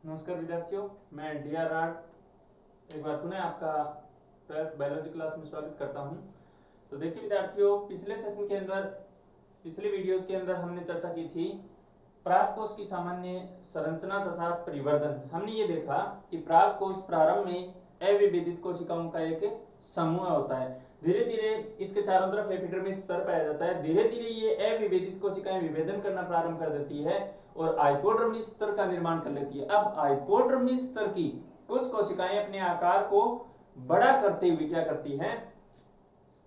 नमस्कार विद्यार्थियों, मैं डी.आर. राड एक बार पुनः आपका 12th बायोलॉजी क्लास में स्वागत करता हूं। तो देखिए विद्यार्थियों, पिछले सेशन के अंदर, पिछले वीडियोज के अंदर हमने चर्चा की थी प्राग कोश की सामान्य संरचना तथा परिवर्धन। हमने ये देखा कि प्राग कोश प्रारंभ में अविभेदित कोशिकाओं का एक समूह होता है। धीरे धीरे इसके चारों तरफ एपिडर्मिस स्तर पाया जाता है। धीरे धीरे ये अविभेदित कोशिकाएं विभेदन करना प्रारंभ कर देती है और हाइपोडर्मिस स्तर का निर्माण कर लेती है। अब हाइपोडर्मिस स्तर की कुछ कोशिकाएं अपने आकार को बड़ा करते हुए क्या करती हैं,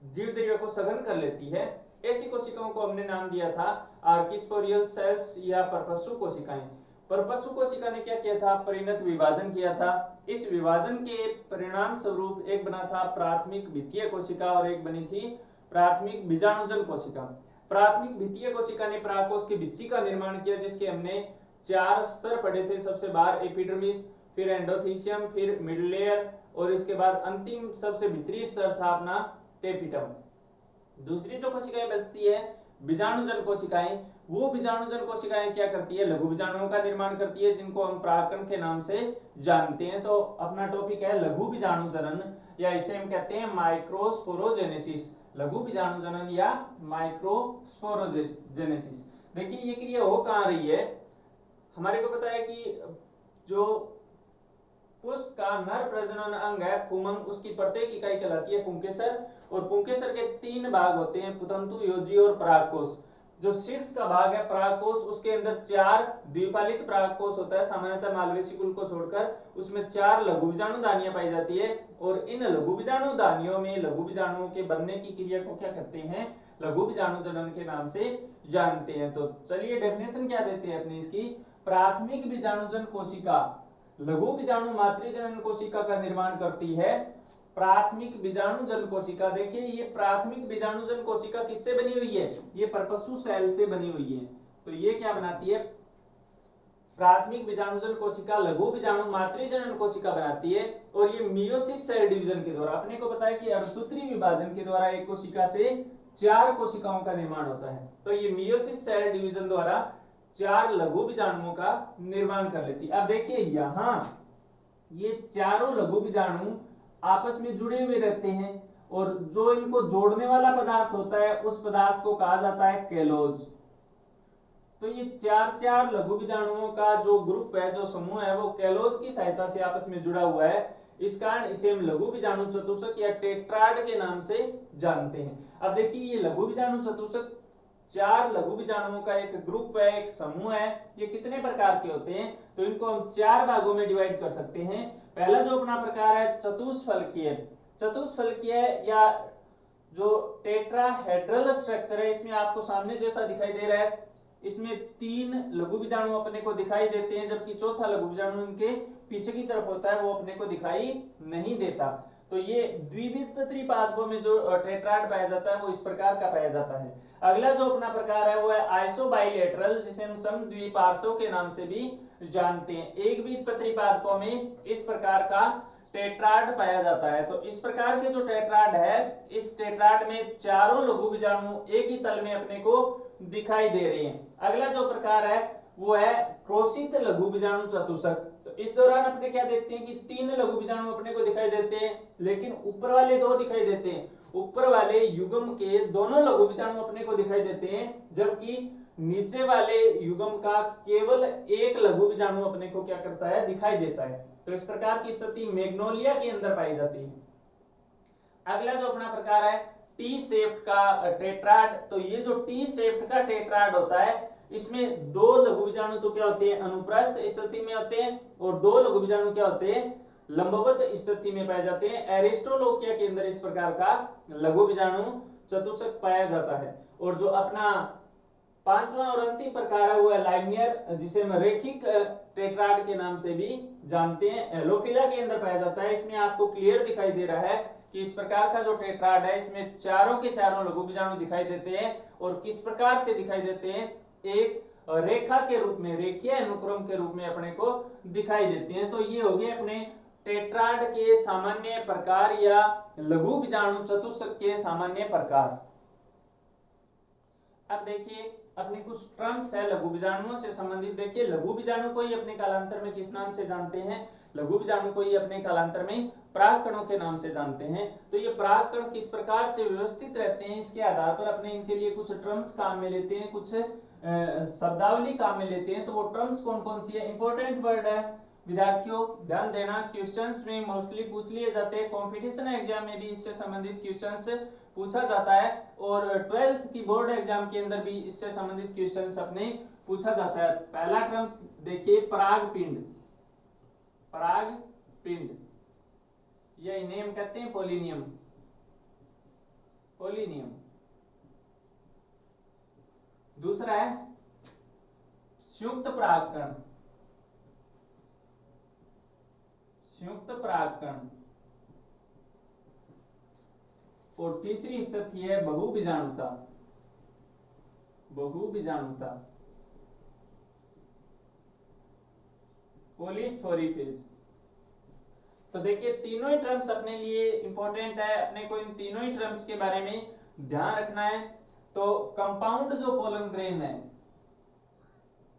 जीवद्रव्य को सघन कर लेती है। ऐसी कोशिकाओं को हमने नाम दिया था आर्किस्पोरियल सेल्स या परपस्सु कोशिकाएं। परपस्सु कोशिका ने क्या किया था, परिणत विभाजन किया था। इस विभाजन के परिणाम स्वरूप एक बना था प्राथमिक भित्तीय कोशिका और एक बनी थी प्राथमिक बीजाणुजन कोशिका। प्राथमिक भित्तीय कोशिका ने प्राकोश की भित्ति का निर्माण किया, जिसके हमने 4 स्तर पढ़े थे। सबसे बाहर एपिडर्मिस, फिर एंडोथीसियम, फिर मिडल लेयर और इसके बाद अंतिम सबसे भीतरी स्तर था अपना टेपिटम। दूसरी जो कोशिकाएं बचती है बीजाणुजन कोशिकाएं, वो बीजाणुजन कोशिकाएं क्या करती है, लघु बीजाणुओं का निर्माण करती है, जिनको हम परागकण के नाम से जानते हैं। तो अपना टॉपिक है लघु बीजाणु जनन, या इसे हम कहते हैं माइक्रोस्पोरोजेनेसिस। लघु बीजाणु जनन या माइक्रोस्पोरोजेनेसिस। देखिए ये क्रिया हो कहाँ रही है, हमारे को पता है कि जो पुष्प का नर प्रजनन अंग है पुंमंग, उसकी प्रत्येक इकाई कहलाती है पुंकेसर। और पुंकेसर के 3 भाग होते हैं, पुतंतु, योजी और परागकोश। जो शीर्ष का भाग है परागकोश, उसके अंदर 4 द्विपालित परागकोश होता है, सामान्यतः मालवेसी कुल को छोड़कर। उसमें 4 लघु बीजाणु दानियां पाई जाती है और इन लघु बीजाणु दानियों में लघु बीजाणुओं के बनने की क्रिया को क्या कहते हैं, लघु बीजाणु जनन के नाम से जानते हैं। तो चलिए डेफिनेशन क्या देते हैं अपनी इसकी। प्राथमिक बीजाणुजन कोशिका लघु बीजाणु मातृजनन कोशिका का निर्माण करती है। प्राथमिक बीजाणुजन कोशिका, देखिए ये प्राथमिक बीजाणुजन कोशिका किससे बनी हुई है, ये परपस्सु सेल से बनी हुई है। तो ये क्या बनाती है, प्राथमिक बीजाणुजन कोशिका लघु बीजाणु मातृजनन कोशिका बनाती है। और ये मियोसिस सेल डिवीजन के द्वारा, अपने को पता है कि अर्धसूत्री विभाजन के द्वारा एक कोशिका से 4 कोशिकाओं का निर्माण होता है। तो ये मियोसिस सेल डिवीजन द्वारा 4 लघु बीजाणुओं का निर्माण कर लेती है। अब देखिए यहां ये चारों लघु बीजाणु आपस में जुड़े हुए रहते हैं और जो इनको जोड़ने वाला पदार्थ होता है उस पदार्थ को कहा जाता है कैलोज। तो ये 4 लघु बीजाणुओं का जो ग्रुप है, जो समूह है, वो कैलोज की सहायता से आपस में जुड़ा हुआ है। इस कारण इसे हम लघु बीजाणु चतुष्क या टेट्राड के नाम से जानते हैं। अब देखिए ये लघु बीजाणु चतुष्क 4 लघु बीजाणुओं का एक ग्रुप है, एक समूह है। ये कितने प्रकार के होते हैं, तो इनको हम 4 भागों में डिवाइड कर सकते हैं। पहला जो अपना प्रकार है चतुष्फलकीय। चतुष्फलकीय या जो टेट्राहेड्रल स्ट्रक्चर है, इसमें आपको सामने जैसा दिखाई दे रहा है, इसमें 3 लघु बीजाणु अपने को दिखाई देते हैं, जबकि चौथा लघु बीजाणु इनके पीछे की तरफ होता है, वो अपने को दिखाई नहीं देता। तो ये द्विबीजपत्री पादपों में जो टेट्राड पाया जाता है वो इस प्रकार का पाया जाता है। अगला जो अपना प्रकार है वो है आइसोबाइलेटरल, जिसे हम समद्विपार्श्व के नाम से भी जानते हैं। एक बीजपत्री पादपों में इस प्रकार का टेट्राड पाया जाता है। तो इस प्रकार के जो टेट्राड है, इस टेट्राड में चारों लघु बीजाणु एक ही तल में अपने को दिखाई दे रहे हैं। अगला जो प्रकार है वो है क्रोशित लघु बीजाणु चतुष्क। तो इस दौरान अपने क्या देखते हैं कि 3 लघु बीजाणु अपने को दिखाई देते हैं, लेकिन ऊपर वाले 2 दिखाई देते हैं। ऊपर वाले युग्म के दोनों लघु बीजाणु अपने को दिखाई देते हैं, जबकि नीचे वाले युग्म का केवल एक लघु बीजाणु अपने को क्या करता है, दिखाई देता है। तो इस प्रकार की स्थिति मैग्नोलिया के अंदर पाई जाती है। अगला जो अपना प्रकार है टी शेफ्ट का टेट्राड। तो ये जो टी शेफ्ट का टेट्राड होता है, इसमें 2 लघु बीजाणु तो क्या होते हैं, अनुप्रस्थ स्थिति में होते हैं, और 2 लघु बीजाणु क्या होते हैं, लंबवत स्थिति में पाए जाते हैं। एरिस्टोलोकिया के अंदर इस प्रकार का लघु बीजाणु चतुष्क पाया जाता है। और जो अपना 5वां और अंतिम प्रकार है वो है लाइनियर, जिसे हम रेखिक टेट्राड के नाम से भी जानते हैं। एलोफिला के अंदर पाया जाता है। इसमें आपको क्लियर दिखाई दे रहा है कि इस प्रकार का जो टेट्राड है, इसमें चारों के चारों लघु बीजाणु दिखाई देते हैं। और किस प्रकार से दिखाई देते हैं, एक रेखा के रूप में, रेखीय अनुक्रम के रूप में अपने को दिखाई देते हैं। तो ये हो गए अपने टेट्राड के सामान्य प्रकार या लघु बीजाणु चतुष्क के सामान्य प्रकार। अब देखिए अपने कुछ टर्म्स है लघु बीजाणुओं से संबंधित। देखिए लघु बीजाणु को ही अपने कालांतर में किस नाम से जानते हैं, लघु बीजाणु को ही अपने कालांतर में परागकणों के नाम से जानते हैं। तो ये परागकण किस प्रकार से व्यवस्थित रहते हैं, इसके आधार पर अपने इनके लिए कुछ टर्म्स काम में लेते हैं, कुछ शब्दावली काम में लेते हैं। तो वो टर्म्स कौन कौन सी है, इंपॉर्टेंट वर्ड है विद्यार्थियों, ध्यान देना, क्वेश्चंस में मोस्टली पूछ लिए जाते हैं, कंपटीशन एग्जाम में भी इससे संबंधित क्वेश्चंस पूछा जाता है, और 12th की बोर्ड एग्जाम के अंदर भी इससे संबंधित क्वेश्चंस अपने पूछा जाता है। पहला टर्म्स देखिए परागपिंड, परागपिंड या इन्हें हम कहते हैं पोलिनियम, पोलिनियम। दूसरा है संयुक्त परागकण, संयुक्त परागकण। और तीसरी स्थिति है बहुबीजाणुता, बहुबीजाणुता, पॉलीस्फोरीफेज। तो देखिए तीनों ही टर्म्स अपने लिए इंपॉर्टेंट है, अपने को इन तीनों ही टर्म्स के बारे में ध्यान रखना है। तो कंपाउंड जो पोलन ग्रेन है,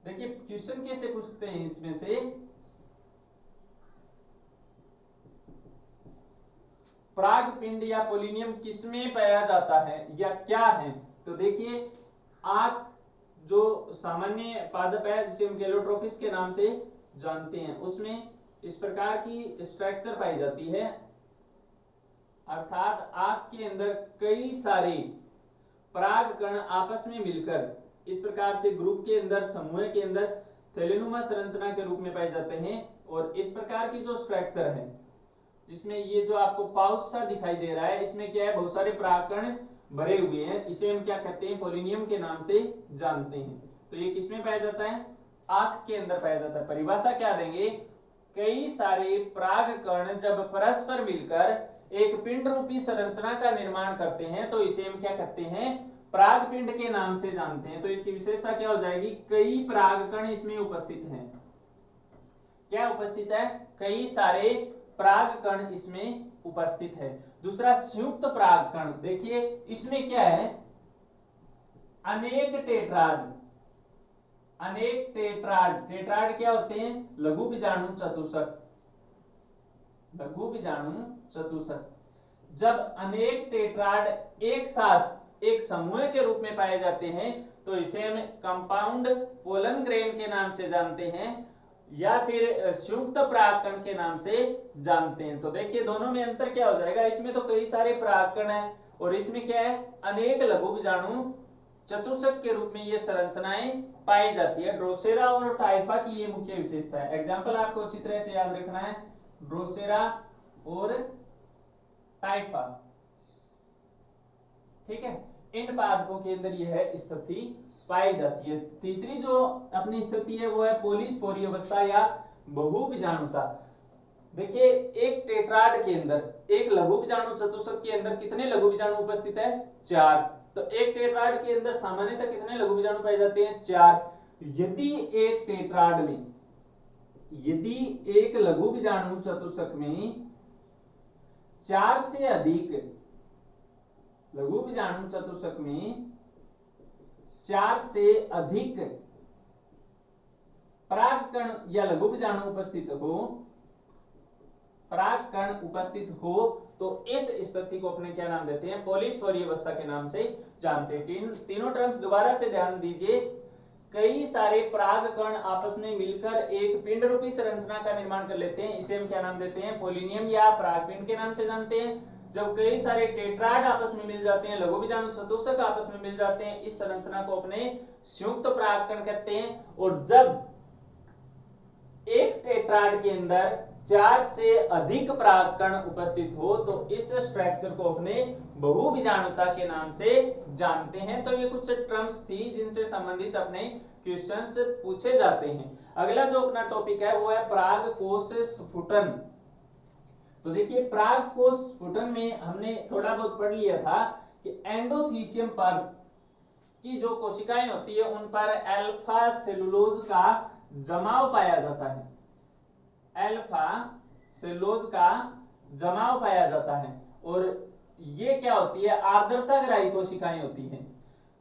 देखिए क्वेश्चन कैसे पूछते हैं इसमें से, परागपिंड या पोलिनियम किसमें पाया जाता है या क्या है। तो देखिए आंख जो सामान्य पादप है जिसे हम कैलोट्रोफिस के नाम से जानते हैं, उसमें इस प्रकार की स्ट्रक्चर पाई जाती है, अर्थात आंख के अंदर कई सारे परागकण आपस में मिलकर इस प्रकार से ग्रुप के अंदर, समूह के अंदर थैलेनुमा संरचना के रूप में पाए जाते हैं। और इस प्रकार की जो स्ट्रक्चर है, जिसमें ये जो आपको पाउच सा दिखाई दे रहा है, इसमें क्या है, बहुत सारे परागकण भरे हुए हैं, इसे हम क्या कहते हैं, पोलिनियम के नाम से जानते हैं। तो ये किसमें पाया जाता है, आंख के अंदर पाया जाता है। परिभाषा क्या देंगे, कई सारे परागकण जब परस्पर मिलकर एक पिंड रूपी संरचना का निर्माण करते हैं तो इसे हम क्या कहते हैं, परागपिंड के नाम से जानते हैं। तो इसकी विशेषता क्या हो जाएगी, कई परागकण इसमें उपस्थित हैं। क्या उपस्थित है, कई सारे परागकण इसमें उपस्थित है। दूसरा संयुक्त परागकण, देखिए इसमें क्या है, अनेक टेट्राड, अनेक टेट्राड, टेट्राड क्या होते हैं, लघु बीजाणु चतुष्क, लघु बीजाणु चतुष्क। जब अनेक टेट्राड एक साथ एक समूह के रूप में पाए जाते हैं तो इसे हम कंपाउंड पोलन ग्रेन के नाम से जानते हैं या फिर संयुक्त परागकण के नाम से जानते हैं। तो देखिए दोनों में अंतर क्या हो जाएगा, इसमें तो कई सारे परागकण हैं और इसमें क्या है, अनेक लघु बीजाणु चतुष्क के रूप में ये संरचनाएं पाई जाती है। ड्रोसेरा और टाइफा की ये मुख्य विशेषता है। एग्जाम्पल आपको अच्छी तरह से याद रखना है, ड्रोसेरा और टाइफा, ठीक है, इन पादपों के अंदर यह स्थिति पाई जाती है। तीसरी जो अपनी स्थिति है वो है पॉलीस्पोरी अवस्था या बहुबीजाणुता। देखिए एक टेट्राड के अंदर, एक लघु बीजाणु चतुष्क के अंदर कितने लघु बीजाणु उपस्थित है, 4। तो एक टेट्राड के अंदर सामान्यतः कितने लघु बीजाणु पाए जाते हैं, 4। यदि एक टेट्राड में, यदि एक लघु बीजाणु चतुष्क में 4 से अधिक, लघु बीजाणु चतुष्क में 4 से अधिक परागकण या लघु बीजाणु उपस्थित हो, परागकण उपस्थित हो, तो इस स्थिति को अपने क्या नाम देते हैं, पॉलीस्पोरी अवस्था के नाम से जानते हैं। तीनों टर्म्स दोबारा से ध्यान दीजिए, कई सारे परागकण आपस में मिलकर एक पिंड रूपी संरचना का निर्माण कर लेते हैं, इसे हम क्या नाम देते हैं, पोलिनियम या परागपिंड के नाम से जानते हैं। जब कई सारे टेट्राड आपस में मिल जाते हैं, लघु बीजाणु चतुष्क आपस में मिल जाते हैं, इस संरचना को अपने संयुक्त परागकण कहते हैं। और जब एक टेट्राड के अंदर 4 से अधिक परागकण उपस्थित हो तो इस स्ट्रक्चर को अपने बहुबीजाणुता के नाम से जानते हैं। तो ये कुछ टर्म्स थी जिनसे संबंधित अपने क्वेश्चंस पूछे जाते हैं। अगला जो अपना टॉपिक है वो है परागकोश स्फुटन। तो देखिए परागकोश स्फुटन में हमने थोड़ा बहुत पढ़ लिया था कि एंडोथीसियम पर की जो कोशिकाएं होती है उन पर अल्फा सेलुलोज का जमाव पाया जाता है, अल्फा सेलुलोज का जमाव पाया जाता है। और ये क्या होती है, आर्द्रता ग्राही कोशिकाएं होती हैं।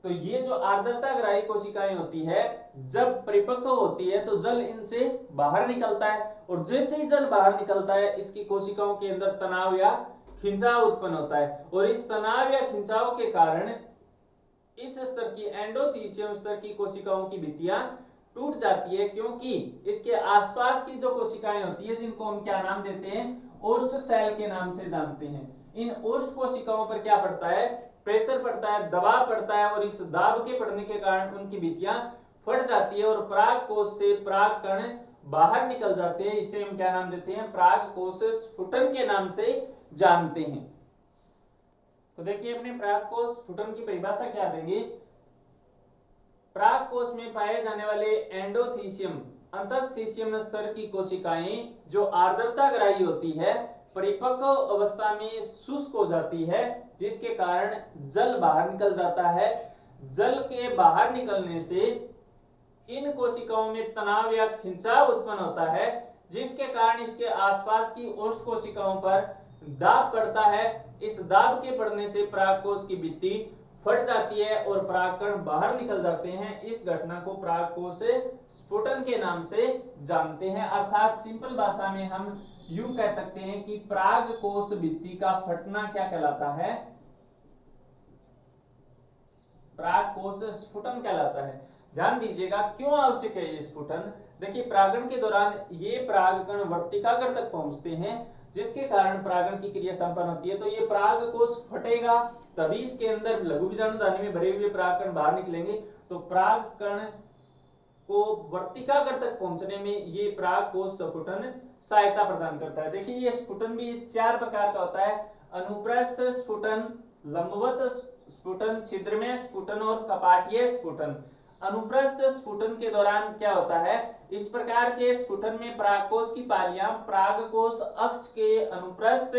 तो ये जो आर्द्रता ग्राही कोशिकाएं होती है, जब परिपक्व होती है तो जल इनसे बाहर निकलता है, और जैसे ही जल बाहर निकलता है इसकी कोशिकाओं के अंदर तनाव या खिंचाव उत्पन्न होता है, और इस तनाव या खिंचाव के कारण इस स्तर की एंडोथीसियम स्तर की कोशिकाओं की भित्तियां टूट जाती है, क्योंकि इसके आसपास की जो कोशिकाएं होती है, जिनको हम क्या नाम देते हैं, ओस्ट सेल के नाम से जानते हैं, इन ओस्ट कोशिकाओं पर क्या पड़ता है, प्रेशर पड़ता है, दबाव पड़ता है, और इस दाब के पड़ने के कारण उनकी भित्तियां फट जाती है और पराग कोश से पराग कण बाहर निकल जाते हैं। इसे हम क्या नाम देते हैं, पराग कोश स्फुटन के नाम से जानते हैं। तो देखिए अपने पराग कोश स्फुटन की परिभाषा क्या देंगे। पराग कोश में पाए जाने वाले एंडोथीसियम अंतस्थीसियम स्तर की कोशिकाएं जो आर्द्रता ग्राही होती है, परिपक्व अवस्था में शुष्क हो जाती है, जिसके कारण जल बाहर निकल जाता है। जल के बाहर निकलने से इन कोशिकाओं में तनाव या खिंचाव उत्पन्न होता है, जिसके कारण इसके आसपास की ओष्ठ कोशिकाओं पर दाब पड़ता है। इस दाब के पड़ने से परागकोश की भित्ति फट जाती है और परागकण बाहर निकल जाते हैं। इस घटना को परागकोश स्फुटन के नाम से जानते हैं। अर्थात सिंपल भाषा में हम यूं कह सकते हैं कि परागकोश भित्ति का फटना क्या कहलाता है, परागकोश स्फुटन कहलाता है। ध्यान दीजिएगा क्यों आवश्यक है ये स्फुटन। देखिए परागण के दौरान ये परागकण वर्तिकाग्र तक पहुंचते हैं, जिसके कारण परागण की क्रिया संपन्न होती है। तो ये परागकोश फटेगा तभी इसके अंदर लघु बीजाणुधानी में भरे हुए परागकण बाहर निकलेंगे। तो परागकण को वर्तिकाग्र तक पहुंचने में ये परागकोश स्फुटन सहायता प्रदान करता है। देखिए ये स्फुटन भी 4 प्रकार का होता है, अनुप्रस्थ स्फुटन, लंबवत स्फुटन, छिद्रमय स्फुटन और कपाटीय स्फुटन। अनुप्रस्थ स्फुटन के दौरान क्या होता है, इस प्रकार के स्फुटन में परागकोश की पालियां परागकोश अक्ष के अनुप्रस्थ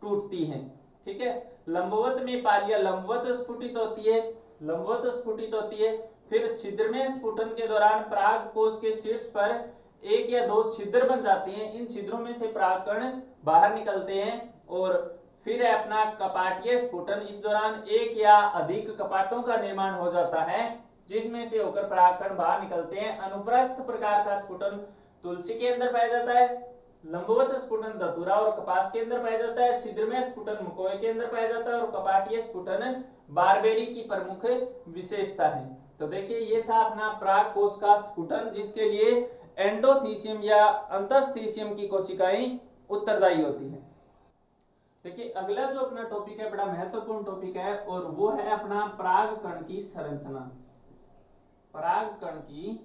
टूटती हैं। ठीक है, लंबवत में पालियां लंबवत स्फुटित होती है। फिर छिद्रमय स्फुटन के दौरान परागकोश के शीर्ष पर 1 या 2 छिद्र बन जाते हैं। इन छिद्रों में से परागकण बाहर निकलते हैं। और फिर है अपना कपाटीय स्फुटन। इस दौरान 1 या अधिक कपाटों का निर्माण हो जाता है, जिसमें से होकर परागकण बाहर निकलते हैं। अनुप्रस्थ प्रकार का स्फुटन तुलसी के अंदर पाया जाता है, लंबवत स्फुटन धतूरा और कपास के अंदर पाया जाता है, छिद्रमय स्फुटन मकोए के अंदर पाया जाता है और कपाटीय स्फुटन बारबेरी की प्रमुख विशेषता है। तो देखिए ये था अपना परागकोश का स्फुटन, जिसके लिए एंडोथीसियम या अंतस्थीसियम की कोशिकाएं उत्तरदायी होती हैं। देखिए अगला जो अपना टॉपिक है बड़ा महत्वपूर्ण टॉपिक है, और वो है अपना परागकण की संरचना। परागकण की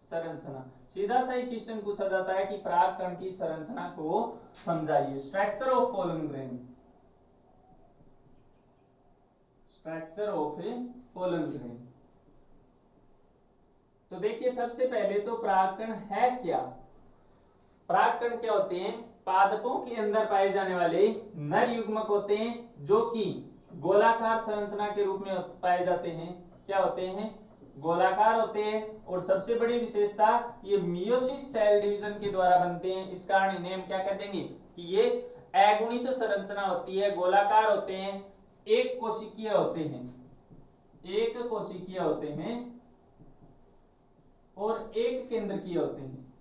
संरचना सीधा सा ही क्वेश्चन पूछा जाता है कि परागकण की संरचना को समझाइए। Structure of pollen grain, structure of pollen grain. तो देखिए सबसे पहले तो परागकण है क्या। परागकण क्या होते हैं, पादपों के अंदर पाए जाने वाले नर युग्मक होते हैं, जो कि गोलाकार संरचना के रूप में पाए जाते हैं। क्या होते हैं, गोलाकार होते हैं। और सबसे बड़ी विशेषता ये मियोसिस सेल डिवीजन के द्वारा बनते हैं। इस कारण इन्हें हम क्या कह देंगे कि ये अगुणित संरचना होती है, गोलाकार होते हैं, एक कोशिकीय होते हैं, एक कोशिकीय होते हैं और एक केंद्रकीय होते हैं,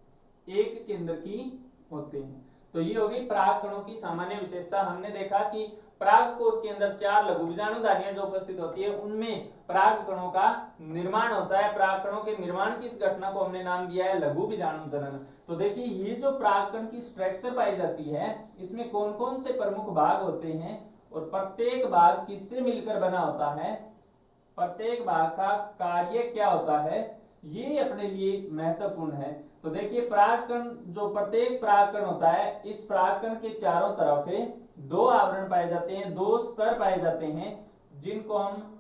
एक केंद्रकीय होते हैं। तो ये होगी परागकणों की सामान्य विशेषता। हमने देखा कि परागकोश के अंदर 4 लघु बीजाणुधानियां जो उपस्थित होती है, उनमें परागकणों का निर्माण होता है। परागकणों के निर्माण की इस घटना को हमने नाम दिया है लघु बीजाणु जनन। तो देखिए ये जो परागकण की स्ट्रक्चर पाई जाती है, इसमें कौन कौन से प्रमुख भाग होते हैं और प्रत्येक भाग किससे मिलकर बना होता है, प्रत्येक भाग का कार्य क्या होता है, ये अपने लिए महत्वपूर्ण है। तो देखिए परागकण, जो प्रत्येक परागकण होता है, इस परागकण के चारों तरफ 2 आवरण पाए जाते हैं, 2 स्तर पाए जाते हैं, जिनको हम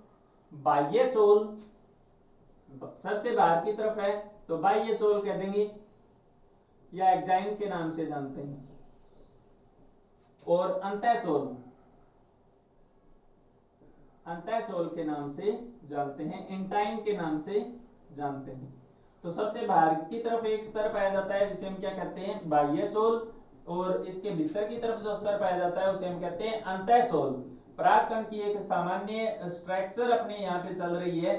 बाह्य चोल, सबसे बाहर की तरफ है तो बाह्य चोल कह देंगे या एक्जाइन के नाम से जानते हैं, और अंतःचोल, अंतःचोल के नाम से जानते हैं, इंटाइन के नाम से जानते हैं। तो सबसे बाहर की तरफ एक स्तर पाया जाता है जिसे हम क्या कहते हैं, बाह्य चोल, और इसके भीतर की तरफ जो स्तर पाया जाता है उसे हम कहते हैं अंतःचोल। परागकण की एक सामान्य स्ट्रक्चर अपने यहाँ पे चल रही है।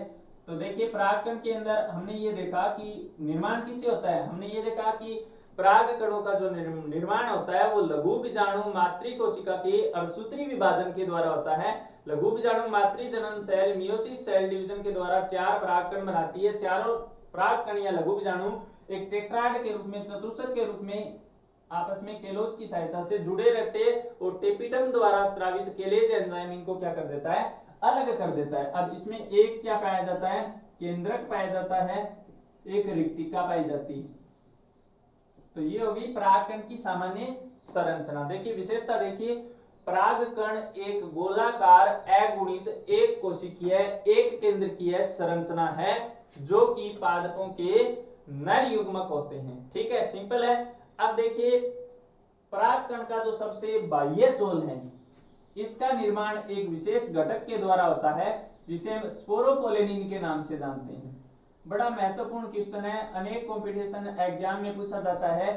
तो देखिए परागकण के अंदर हमने ये देखा कि निर्माण किससे होता है, हमने ये देखा कि परागकणों का जो निर्माण होता है वो लघु बीजाणु मातृ कोशिका के अर्धसूत्री विभाजन के द्वारा होता है। लघु बीजाणु मातृ जनन सेल मियोसिस सेल डिवीजन के द्वारा 4 परागकण बनाती है। चारों परागकण या लघु बीजाणु एक टेट्राड के रूप में, चतुष्क के रूप में आपस में केलोज की सहायता से जुड़े रहते हैं और टेपिटम द्वारा स्रावित केलेज एंजाइम इनको क्या कर देता है, अलग कर देता है। अब इसमें एक क्या पाया जाता है, केंद्रक पाया जाता है, एक रिक्तिका पाई जाती है। तो ये होगी परागकण की सामान्य संरचना। देखिए विशेषता, देखिए परागकण एक गोलाकार अगुणित एक कोशिकीय एक केंद्रकीय संरचना है जो कि पादपों के नर युग्मक होते हैं। ठीक है, सिंपल है। अब देखिए परागकण का जो सबसे बाह्य चोल है इसका निर्माण एक विशेष घटक के द्वारा होता है जिसे हम स्पोरोपोलेनिन के नाम से जानते हैं। बड़ा महत्वपूर्ण क्वेश्चन है, अनेक कंपटीशन एग्जाम में पूछा जाता है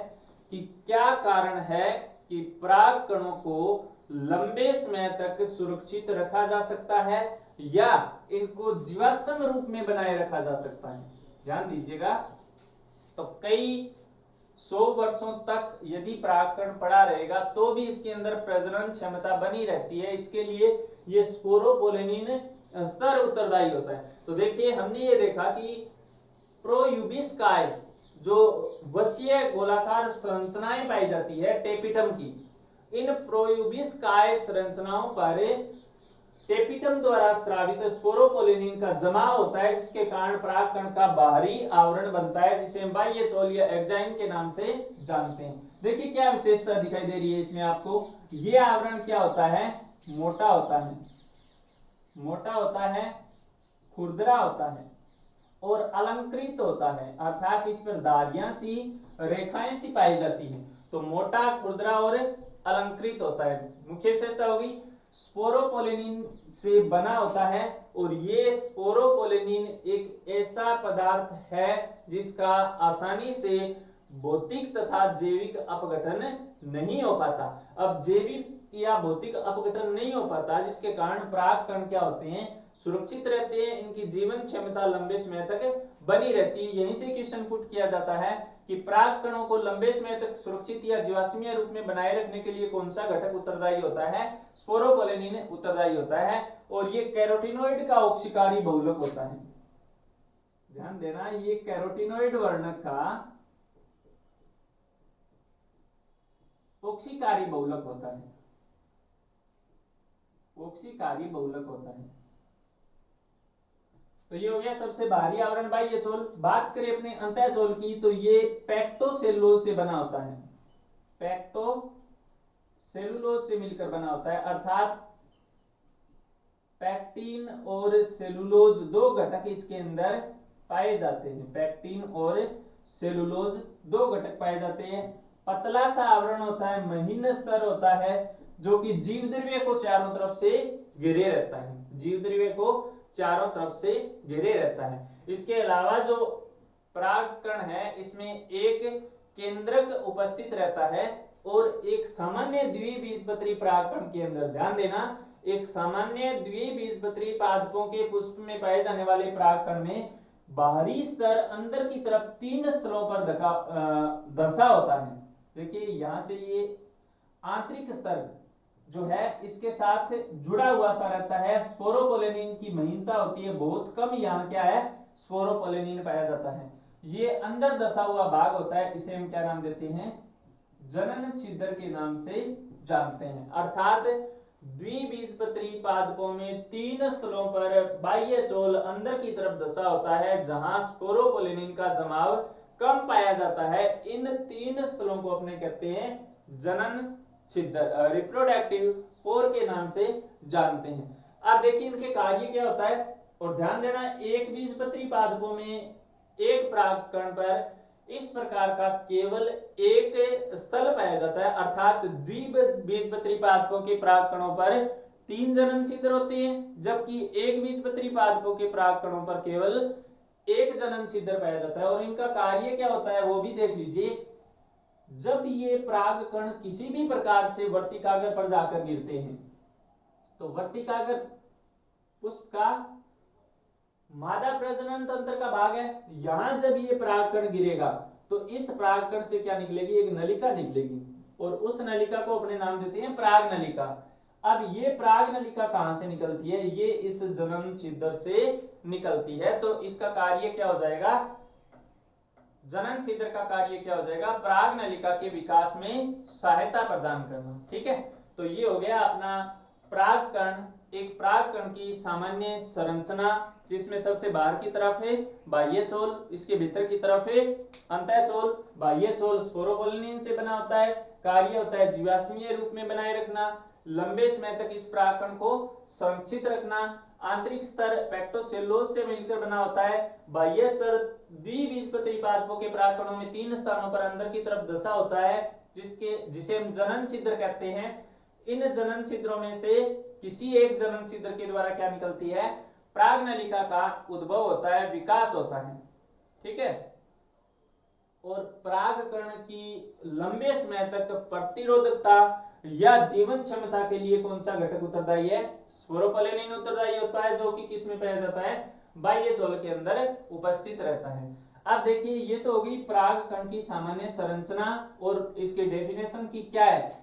कि क्या कारण है कि परागकणों को लंबे समय तक सुरक्षित रखा जा सकता है या इनको जीवाश्म रूप में बनाए रखा जा सकता है। ध्यान दीजिएगा, तो कई 100 वर्षों तक यदि परागकण पड़ा रहेगा तो भी इसके अंदर प्रजनन क्षमता बनी रहती है। इसके लिए ये स्पोरोपोलेनिन स्तर उत्तरदायी होता है। तो देखिए हमने ये देखा कि प्रोयूबिस्काय जो वसीय गोलाकार संरचनाएं पाई जाती है टेपिटम की, इन प्रोयूबिस्काय संरचनाओं पर टेपिटम द्वारा स्रावित स्पोरोपोलेनिन का जमाव होता है जिसके कारण परागकण का बाहरी आवरण बनता है जिसे हम बाह्य चोल या एग्जाइन के नाम से जानते हैं। देखिए क्या विशेषता दिखाई दे रही है इसमें आपको, ये आवरण क्या होता है, मोटा होता है, मोटा होता है, खुरदरा होता है और अलंकृत होता है, अर्थात इस पर धारियां सी रेखाएं सी पाई जाती है। तो मोटा, खुरदरा और अलंकृत होता है। मुख्य विशेषता होगी स्पोरोपोलेनिन से बना होता है और ये स्पोरोपोलेनिन एक ऐसा पदार्थ है जिसका आसानी से भौतिक तथा जैविक अपघटन नहीं हो पाता। अब जैविक या भौतिक अपघटन नहीं हो पाता जिसके कारण परागकण क्या होते हैं, सुरक्षित रहते हैं, इनकी जीवन क्षमता लंबे समय तक बनी रहती है। यहीं से क्वेश्चन पुट किया जाता है कि परागकणों को लंबे समय तक सुरक्षित या जीवाश्मीय रूप में बनाए रखने के लिए कौन सा घटक उत्तरदायी होता है, स्पोरोपोलेनिन उत्तरदायी होता है और ये कैरोटीनोइड का ऑक्सीकारी बहुलक होता है। ध्यान देना, ये कैरोटीनोइड वर्णक का ऑक्सीकारी बहुलक होता है, ऑक्सीकारी बहुलक होता है। तो ये हो गया सबसे बाहरी आवरण बाह्य चोल। बात करें अपने अंतःचोल की तो ये पेक्टोसेलुलोज से बना होता है, पेक्टोसेलुलोज से मिलकर बना होता है, अर्थात पैक्टिन और सेलुलोज दो घटक इसके अंदर पाए जाते हैं। पैक्टिन और सेलुलोज दो घटक पाए जाते हैं। पतला सा आवरण होता है, महीन स्तर होता है जो कि जीवद्रव्य को चारों तरफ से घिरे रहता है, जीवद्रव्य को चारों तरफ से घिरे रहता है। इसके अलावा जो परागकण है इसमें एक केंद्रक उपस्थित रहता है और एक सामान्य द्विबीजपत्री परागकण के अंदर, ध्यान देना, एक सामान्य द्विबीजपत्री पादपों के पुष्प में पाए जाने वाले परागकण में बाहरी स्तर अंदर की तरफ 3 स्थलों पर धसा होता है। देखिए यहां से ये आंतरिक स्तर जो है इसके साथ जुड़ा हुआ सा रहता है। स्पोरोपोलेनिन की महीनता होती है बहुत कम, यहाँ क्या है, स्पोरोपोलेनिन पाया जाता है। ये अंदर धसा हुआ भाग होता है, इसे हम क्या नाम देते हैं, जनन छिद्र के नाम से जानते हैं। अर्थात द्विबीजपत्री पादपों में 3 स्थलों पर बाह्य चोल अंदर की तरफ धसा होता है जहां स्पोरोपोलेनिन का जमाव कम पाया जाता है। इन 3 स्थलों को अपने कहते हैं जनन छिद्र, रिप्रोडक्टिव पोर के नाम से जानते हैं। अब देखिए इनके कार्य क्या होता है, और ध्यान देना, एक बीजपत्री पादपों में एक परागकण पर इस प्रकार का केवल एक स्थल पाया जाता है, अर्थात द्विबीजपत्री पादपों के परागकणों पर 3 जनन छिद्र होते हैं जबकि एक बीजपत्री पादपों के परागकणों पर केवल एक जनन छिद्र पाया जाता है। और इनका कार्य क्या होता है वो भी देख लीजिए। जब ये परागकण किसी भी प्रकार से वर्तिकाग्र पर जाकर गिरते हैं तो वर्तिकाग्र पुष्प का मादा प्रजनन तंत्र का भाग है। यहां जब ये परागकण गिरेगा तो इस परागकण से क्या निकलेगी, एक नलिका निकलेगी और उस नलिका को अपने नाम देते हैं पराग नलिका। अब ये पराग नलिका कहां से निकलती है, ये इस जनन छिद्र से निकलती है। तो इसका कार्य क्या हो जाएगा, जनन छिद्र का कार्य क्या हो जाएगा, पराग नलिका के विकास में सहायता प्रदान करना। ठीक है, तो ये हो गया अपना परागकण। एक परागकण की सामान्य संरचना, जिसमें सबसे बाहर की तरफ है बाह्य चोल, इसके भीतर की तरफ है अंतःचोल। बाह्य चोल स्पोरोपोलिन से बना होता है, कार्य होता है जीवाश्मीय रूप में बनाए रखना, लंबे समय तक इस परागकण को संरक्षित रखना। आंतरिक स्तर पेक्टोसेल्लोज से मिलकर बना होता है। बाह्य स्तर द्विबीजपत्री पादपों के परागकणों में 3 स्थानों पर अंदर की तरफ दशा होता है, जिसे हम जनन छिद्र कहते हैं। इन जनन छिद्रों में से किसी एक जनन छिद्र के द्वारा क्या निकलती है, पराग नलिका का उद्भव होता है, विकास होता है। ठीक है, और परागकण की लंबे समय तक प्रतिरोधकता या जीवन क्षमता के लिए कौन सा घटक उत्तरदायी है, स्पोरोपोलिन उत्तरदायी होता है, जो कि किसमें पाया जाता है, बाह्य चोल के अंदर उपस्थित रहता है। अब देखिए, ये तो होगी परागकण की सामान्य संरचना और इसके डेफिनेशन की क्या है।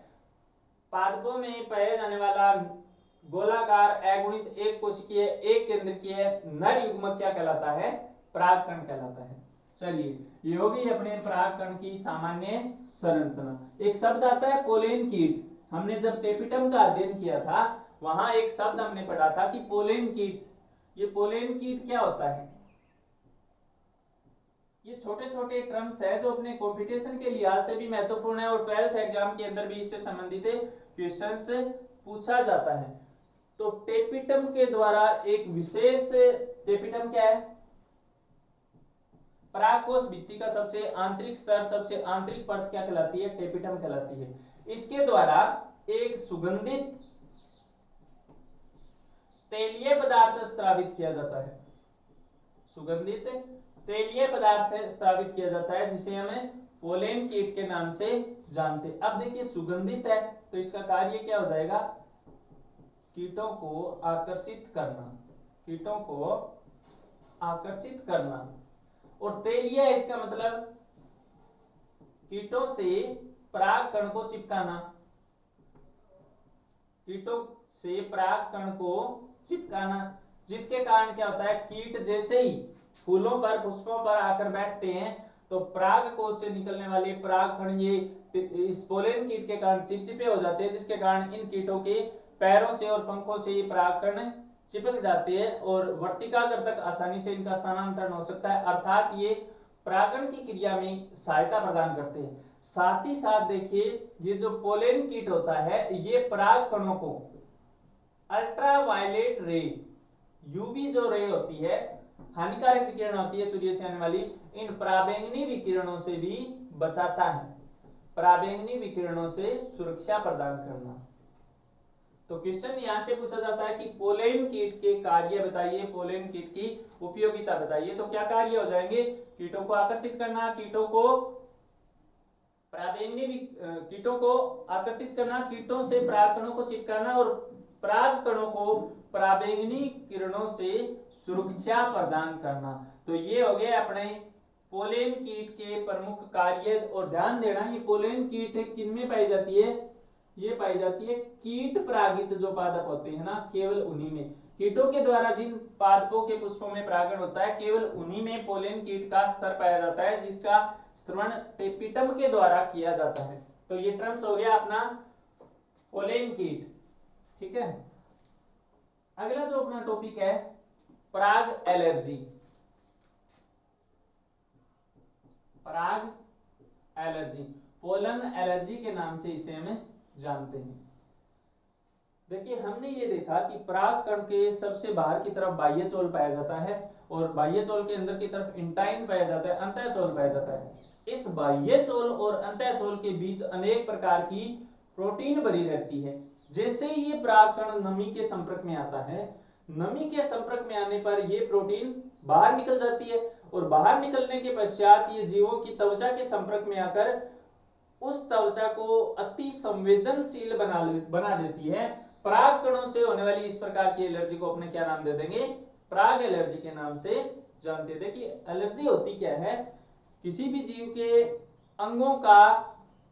पादपों में पाया जाने वाला गोलाकार अगुणित एक कोशिकीय एक केंद्रकीय नर युग्मक क्या कहलाता है, परागकण कहलाता है। चलिए, ये होगी अपने परागकण की सामान्य संरचना। एक शब्द आता है पोलेन कीट। हमने जब टेपिटम का अध्ययन किया था वहां एक शब्द हमने पढ़ा था कि पोलेन कीट। ये पोलेन कीट क्या होता है, ये छोटे छोटे टर्म्स है जो अपने कंपटीशन के लिहाज से भी महत्वपूर्ण है और 12th एग्जाम के अंदर भी इससे संबंधित क्वेश्चंस पूछा जाता है। तो टेपिटम के द्वारा एक विशेष, टेपिटम क्या है, परागकोश भित्ति का सबसे आंतरिक स्तर, सबसे आंतरिक परत क्या कहलाती है, टेपिटम कहलाती है। इसके द्वारा एक सुगंधित तेलीय पदार्थ स्रावित किया जाता है, सुगंधित तेलीय पदार्थ स्रावित किया जाता है, जिसे हमें पोलेन कीट के नाम से जानते हैं। अब देखिए, सुगंधित है तो इसका कार्य क्या हो जाएगा, कीटों को आकर्षित करना, कीटों को आकर्षित करना। और तेलीय है, इसका मतलब कीटों से परागकण को चिपकाना, कीटों से परागकण को चिपकाना, जिसके कारण क्या होता है, कीट जैसे ही फूलों पर पुष्पों पर आकर बैठते हैं तो परागकोश से निकलने वाले परागकण ये इस पोलेन कीट के कारण चिपचिपे हो जाते हैं, जिसके कारण इन कीटों के पैरों से और पंखों से ये परागकण चिपक जाते हैं और वर्तिकाग्र तक आसानी से इनका स्थानांतरण हो सकता है, अर्थात ये परागण की क्रिया में सहायता प्रदान करते हैं। साथ ही साथ देखिए, ये जो पोलेन कीट होता है ये परागकणों को अल्ट्रावायलेट रे, यूवी जो रे होती है, हानिकारक विकिरण होती है सूर्य से आने वाली, इन पराबैंगनी विकिरणों से भी बचाता है, पराबैंगनी विकिरणों से सुरक्षा प्रदान करना। तो क्वेश्चन यहां से पूछा जाता है कि पोलेन कीट के कार्य बताइए, पोलेन कीट की उपयोगिता बताइए। तो क्या कार्य हो जाएंगे, कीटों को आकर्षित करना, कीटों को पराबैंगनी, कीटों को आकर्षित करना, कीटों से परागकणों को चिपकाना और परागकणों को पराबैंगनी किरणों से सुरक्षा प्रदान करना। तो ये हो गए अपने पोलेन कीट के प्रमुख कार्य। और ध्यान देना, ये पोलेन कीट किनमें पाई जाती है, ये पाई जाती है कीट परागित जो पादप होते हैं ना, केवल उन्हीं में। कीटों के द्वारा जिन पादपों के पुष्पों में परागण होता है केवल उन्हीं में पोलेन कीट का स्तर पाया जाता है, जिसका श्रवण टेपिटम के द्वारा किया जाता है। तो ये टर्म्स हो गया अपना पोलेन कीट। ठीक है, अगला जो अपना टॉपिक है पराग एलर्जी। पराग एलर्जी, पोलन एलर्जी के नाम से इसे हमें जानते हैं। देखिए, हमने ये देखा कि परागकण के सबसे बाहर की तरफ बाह्य चोल पाया जाता है और बाह्य चोल के अंदर की तरफ इंटाइन पाया जाता है, अंतःचोल पाया जाता है। इस बाह्य चोल और अंतःचोल के बीच अनेक प्रकार की प्रोटीन भरी रहती है। जैसे ही ये परागकण नमी के संपर्क में आता है, नमी के संपर्क में आने पर यह प्रोटीन बाहर निकल जाती है और बाहर निकलने के पश्चात ये जीवों की त्वचा के संपर्क में आकर उस त्वचा को अति संवेदनशील बना देती है, पराग कणों से होने वाली इस प्रकार की एलर्जी को अपने क्या नाम दे देंगे, पराग एलर्जी के नाम से जानते हैं। देखिए एलर्जी होती क्या है, किसी भी जीव के अंगों का,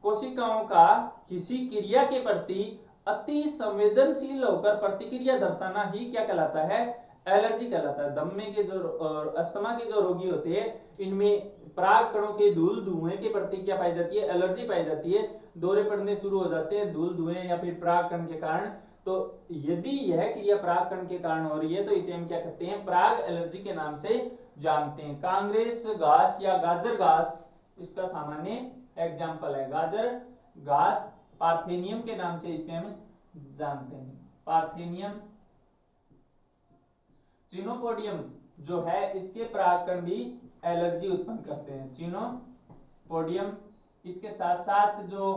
कोशिकाओं का किसी क्रिया के प्रति अति संवेदनशील होकर प्रतिक्रिया दर्शाना ही क्या कहलाता है, एलर्जी कहलाता है। दम्मे के जो और अस्थमा के जो रोगी होते हैं, इनमें पराग कणों के धूल धुएं के प्रति क्या पाई जाती है, एलर्जी पाई जाती है। दौरे पड़ने शुरू हो जाते हैं धूल धुएं या फिर पराग कण के कारण। तो यदि यह क्रिया पराग कण के कारण हो रही है तो इसे हम क्या कहते हैं, पराग एलर्जी के नाम से जानते हैं। कांग्रेस घास या गाजर घास इसका सामान्य एग्जाम्पल है। गाजर घास पार्थेनियम के नाम से इसे हम जानते हैं, पार्थेनियम। चिनोपोडियम जो है इसके परागकण भी एलर्जी उत्पन्न करते हैं, चिनोपोडियम। इसके साथ साथ जो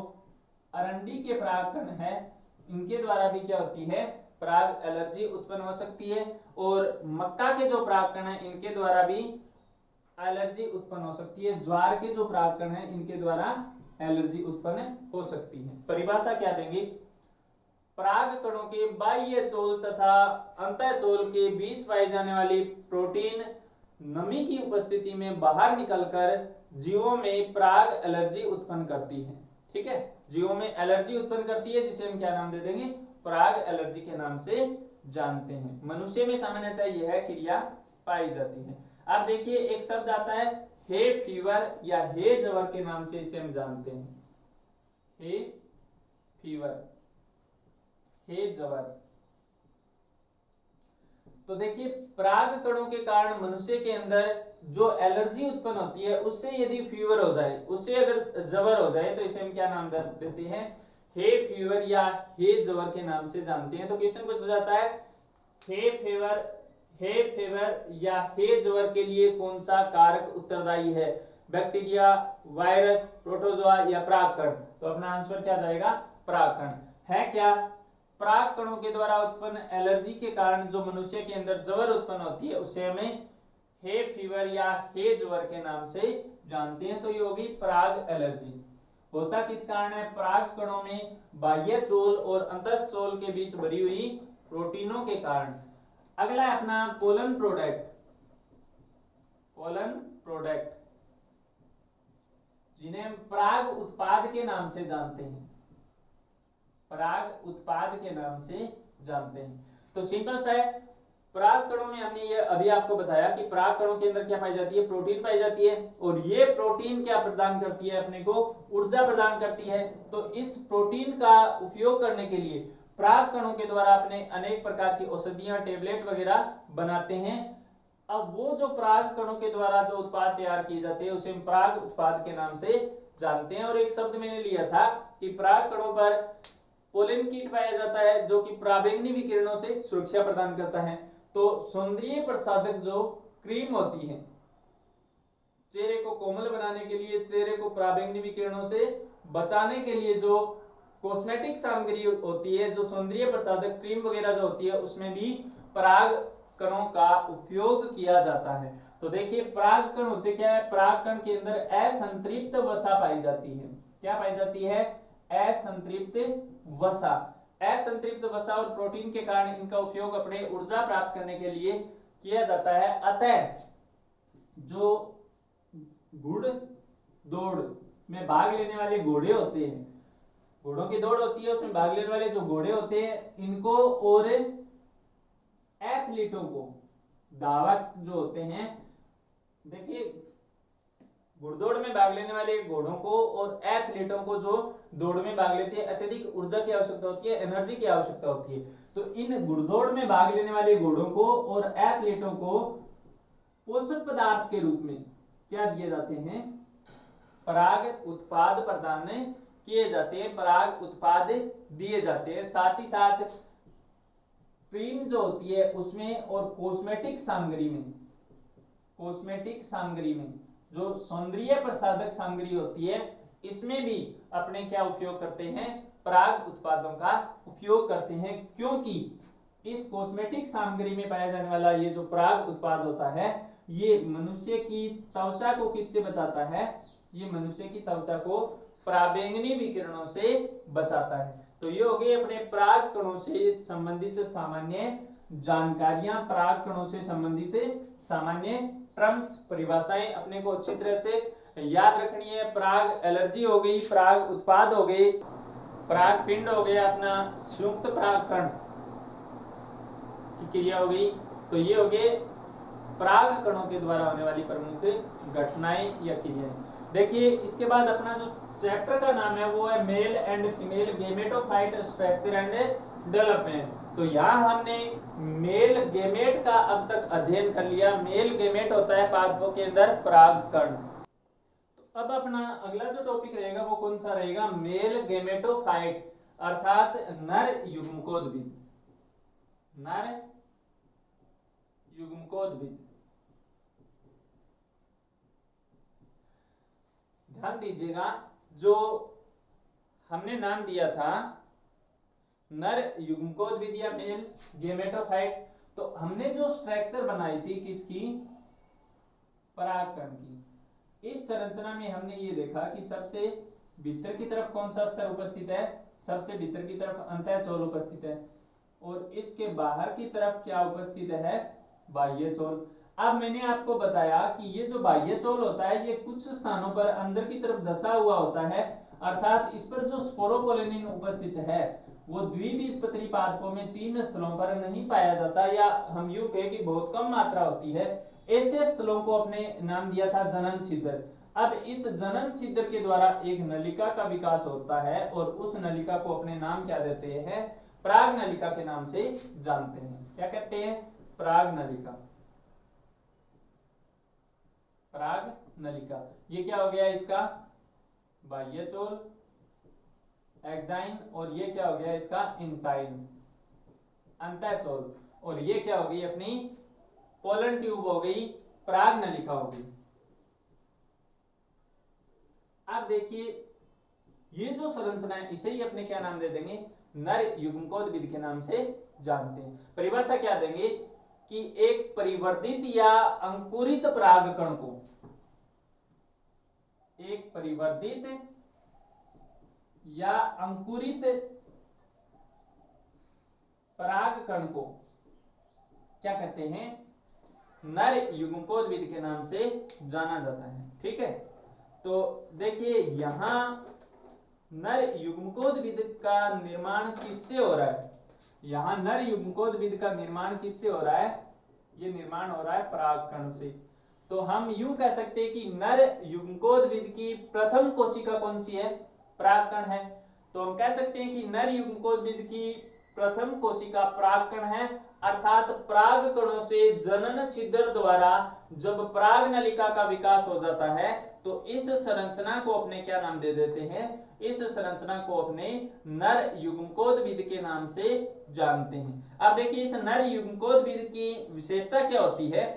अरंडी के परागकण है इनके द्वारा भी क्या होती है, पराग एलर्जी उत्पन्न हो सकती है। और मक्का के जो परागकण है इनके द्वारा भी एलर्जी उत्पन्न हो सकती है। ज्वार के जो परागकण है इनके द्वारा एलर्जी उत्पन्न हो सकती है। परिभाषा क्या देंगे, पराग कणों के बाह्य चोल तथा अंतःचोल के बीच पाई जाने वाली प्रोटीन नमी की उपस्थिति में बाहर निकलकर जीवों में पराग एलर्जी उत्पन्न करती है। ठीक है, जीवों में एलर्जी उत्पन्न करती है जिसे हम क्या नाम दे देंगे, पराग एलर्जी के नाम से जानते हैं। मनुष्य में सामान्यतः यह क्रिया पाई जाती है। अब देखिए एक शब्द आता है हे फीवर या हे जवर के नाम से इसे हम जानते हैं, हे फीवर, हे जवर। तो देखिए पराग कणों के कारण मनुष्य के अंदर जो एलर्जी उत्पन्न होती है उससे यदि फीवर हो जाए, उससे अगर जवर हो जाए तो इसे हम क्या नाम देते हैं, हे फीवर या हे जवर के नाम से जानते हैं। तो क्वेश्चन पूछा जाता है हे फीवर या हे जवर के लिए कौन सा कारक उत्तरदायी है, बैक्टीरिया, वायरस, प्रोटोजोआ या परागकण। तो अपना आंसर क्या जाएगा, परागकण है। क्या पराग कणों के द्वारा उत्पन्न एलर्जी के कारण जो मनुष्य के अंदर जवर उत्पन्न होती है उसे हमें हे फीवर या हे जवर के नाम से जानते हैं। तो ये होगी पराग एलर्जी। होता किस कारण है, पराग कणों में बाह्य चोल और अंतःचोल के बीच भरी हुई प्रोटीनों के कारण। अगला है अपना पोलन प्रोडक्ट, पोलन प्रोडक्ट जिन्हें हम पराग उत्पाद के नाम से जानते हैं, पराग उत्पाद के नाम से जानते हैं। तो सिंपल सा है, पराग कणों में हमने ये अभी आपको बताया कि पराग कणों के अंदर क्या पाई जाती है, प्रोटीन पाई जाती है। और ये प्रोटीन क्या प्रदान करती है, अपने को ऊर्जा प्रदान करती है। तो इस प्रोटीन का उपयोग करने के लिए पराग कणों के द्वारा अपने अनेक प्रकार की औषधियां, टेबलेट वगैरह बनाते हैं। अब वो जो पराग कणों के द्वारा जो उत्पाद तैयार किए जाते हैं उसे हम पराग उत्पाद के नाम से जानते हैं। और एक शब्द मैंने लिया था कि पराग कणों पर पोलन कीट पाया जाता है जो कि पराबैंगनी विकिरणों से सुरक्षा प्रदान करता है। तो सौंदर्य प्रसाधक जो क्रीम होती है, चेहरे को कोमल बनाने के लिए, चेहरे को पराबैंगनी विकिरणों से बचाने के लिए जो कॉस्मेटिक सामग्री होती है, जो सौंदर्य प्रसाधक क्रीम वगैरह जो होती है, उसमें भी पराग कणों का उपयोग किया जाता है। तो देखिए पराग कण होते क्या है, पराग कण के अंदर असंतृप्त वसा पाई जाती है। क्या पाई जाती है, असंतृप्त वसा। असंतृप्त वसा और प्रोटीन के कारण इनका उपयोग अपने ऊर्जा प्राप्त करने के लिए किया जाता है। अतः जो घुड़ दौड़ में भाग लेने वाले घोड़े होते हैं, घोड़ों की दौड़ होती है, उसमें भाग लेने वाले जो घोड़े होते हैं इनको और एथलीटों को, धावक जो होते हैं, देखिए घुड़दौड़ में भाग लेने वाले घोड़ों को और एथलीटों को जो दौड़ में भाग लेते हैं अत्यधिक ऊर्जा की आवश्यकता होती है, एनर्जी की आवश्यकता होती है। तो इन घुड़दौड़ में भाग लेने वाले घोड़ों को और एथलीटों को पोषक पदार्थ के रूप में क्या दिए जाते हैं, पराग उत्पाद प्रदान किए जाते हैं, पराग उत्पाद दिए जाते हैं। साथ ही साथ क्रीम जो होती है उसमें और कॉस्मेटिक सामग्री में, कॉस्मेटिक सामग्री में जो सौंदर्य प्रसाधक सामग्री होती है इसमें भी अपने क्या उपयोग करते हैं, पराग उत्पादों का उपयोग करते हैं। क्योंकि इस कॉस्मेटिक सामग्री में पाया जाने वाला ये जो पराग उत्पाद होता है ये मनुष्य की त्वचा को किससे बचाता है, ये मनुष्य की त्वचा को पराबैंगनी विकिरणों से बचाता है। तो ये हो गई अपने पराग कणों से संबंधित सामान्य जानकारियां, पराग कणों से संबंधित सामान्य टर्म्स, परिभाषाएं अपने को अच्छी तरह से याद रखनी है। पराग एलर्जी हो गई, पराग उत्पाद हो गए, पराग पिंड हो गया, अपना संयुक्त परागकण की क्रिया हो गई। तो ये हो गए पराग कणों के द्वारा होने वाली प्रमुख घटनाएं या क्रियाएं। देखिए इसके बाद अपना जो चैप्टर का नाम है वो है male and female gametophyte structure and development. तो यहाँ हमने मेल गेमेट का अब तक अध्ययन कर लिया। मेल गेमेट होता है पादपों के अंदर परागकण। तो अब अपना अगला जो टॉपिक रहेगा वो कौन सा रहेगा, मेल गेमेटोफाइट अर्थात नर युग्मकोद्भिद। नर युग्मकोद्भिद, ध्यान दीजिएगा, जो हमने नाम दिया था नर युग्मकोद्भिद या मेल गेमेटोफाइट, तो हमने जो स्ट्रक्चर बनाई थी किसकी, परागकण की। इस संरचना में हमने ये देखा कि सबसे भीतर की तरफ कौन सा स्तर उपस्थित है, सबसे भीतर की तरफ अंतःचोल उपस्थित है, और इसके बाहर की तरफ क्या उपस्थित है, बाह्यचोल। अब मैंने आपको बताया कि ये जो बाह्यचोल होता है ये कुछ स्थानों पर अंदर की तरफ धसा हुआ होता है, अर्थात इस पर जो स्पोरोपोलिन उपस्थित है वो द्विबीजपत्री पादपों में 3 स्थलों पर नहीं पाया जाता, या हम यूं कहें कि बहुत कम मात्रा होती है। ऐसे स्थलों को अपने नाम दिया था जनन छिद्र। अब इस जनन छिद्र के द्वारा एक नलिका का विकास होता है और उस नलिका को अपने नाम क्या देते हैं, पराग नलिका के नाम से जानते हैं। क्या कहते हैं, पराग नलिका, पराग नलिका। ये क्या हो गया इसका, बाह्यचोल एक्साइन, और ये क्या हो गया इसका इंटाइन अंतःचोल, और ये क्या हो गई अपनी पोलन ट्यूब हो गई, पराग नलिका हो गई। अब देखिए ये जो संरचना है इसे ही अपने क्या नाम दे देंगे, नर युग्मकोद्भिद के नाम से जानते हैं। परिभाषा क्या देंगे कि एक परिवर्धित या अंकुरित परागकण को, एक परिवर्धित या अंकुरित परागकण को क्या कहते हैं, नर युग्मकोद्भिद के नाम से जाना जाता है। ठीक है, तो देखिए यहां नर युग्मकोद्भिद का निर्माण किससे हो रहा है, यहां नर युग्मकोद्भिद का निर्माण किससे हो रहा है, ये निर्माण हो रहा है परागकण से। तो हम यूं कह सकते हैं कि नर युग्मकोद्भिद की प्रथम कोशिका कौन सी है, परागकण है। तो हम कह सकते हैं कि नर युग्मकोद्भिद की प्रथम कोशिका परागकण है, अर्थात पराग कणों से जनन छिद्र द्वारा जब पराग नलिका का विकास हो जाता है तो इस संरचना को अपने क्या नाम दे देते हैं, इस संरचना को अपने नर युग्मकोद्भिद के नाम से जानते हैं। अब देखिए इस नर युग्मकोद्भिद की विशेषता क्या होती है।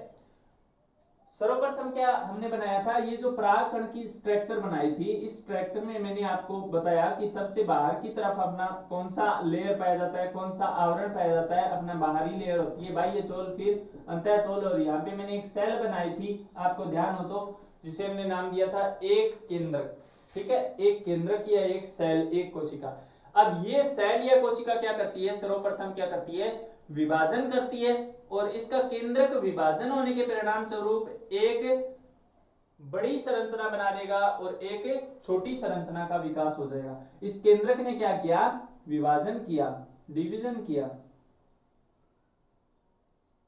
सर्वप्रथम क्या हमने बनाया था, ये जो परागकण की स्ट्रक्चर बनाई थी, इस स्ट्रक्चर में मैंने आपको बताया कि सबसे बाहर की तरफ अपना कौन सा लेयर पाया जाता है, कौन सा आवरण पाया जाता है, अपना बाहरी लेयर होती है बाह्यचोल, फिर अंतःचोल, और यहाँ पे मैंने एक सेल बनाई थी, आपको ध्यान हो तो, जिसे हमने नाम दिया था एक केंद्रक। ठीक है, एक केंद्रक या एक सेल, एक कोशिका। अब ये सेल या कोशिका क्या करती है, सर्वप्रथम क्या करती है, विभाजन करती है, और इसका केंद्रक विभाजन होने के परिणाम स्वरूप एक बड़ी संरचना बना देगा और एक छोटी संरचना का विकास हो जाएगा। इस केंद्रक ने क्या किया, विभाजन किया, डिवीजन किया,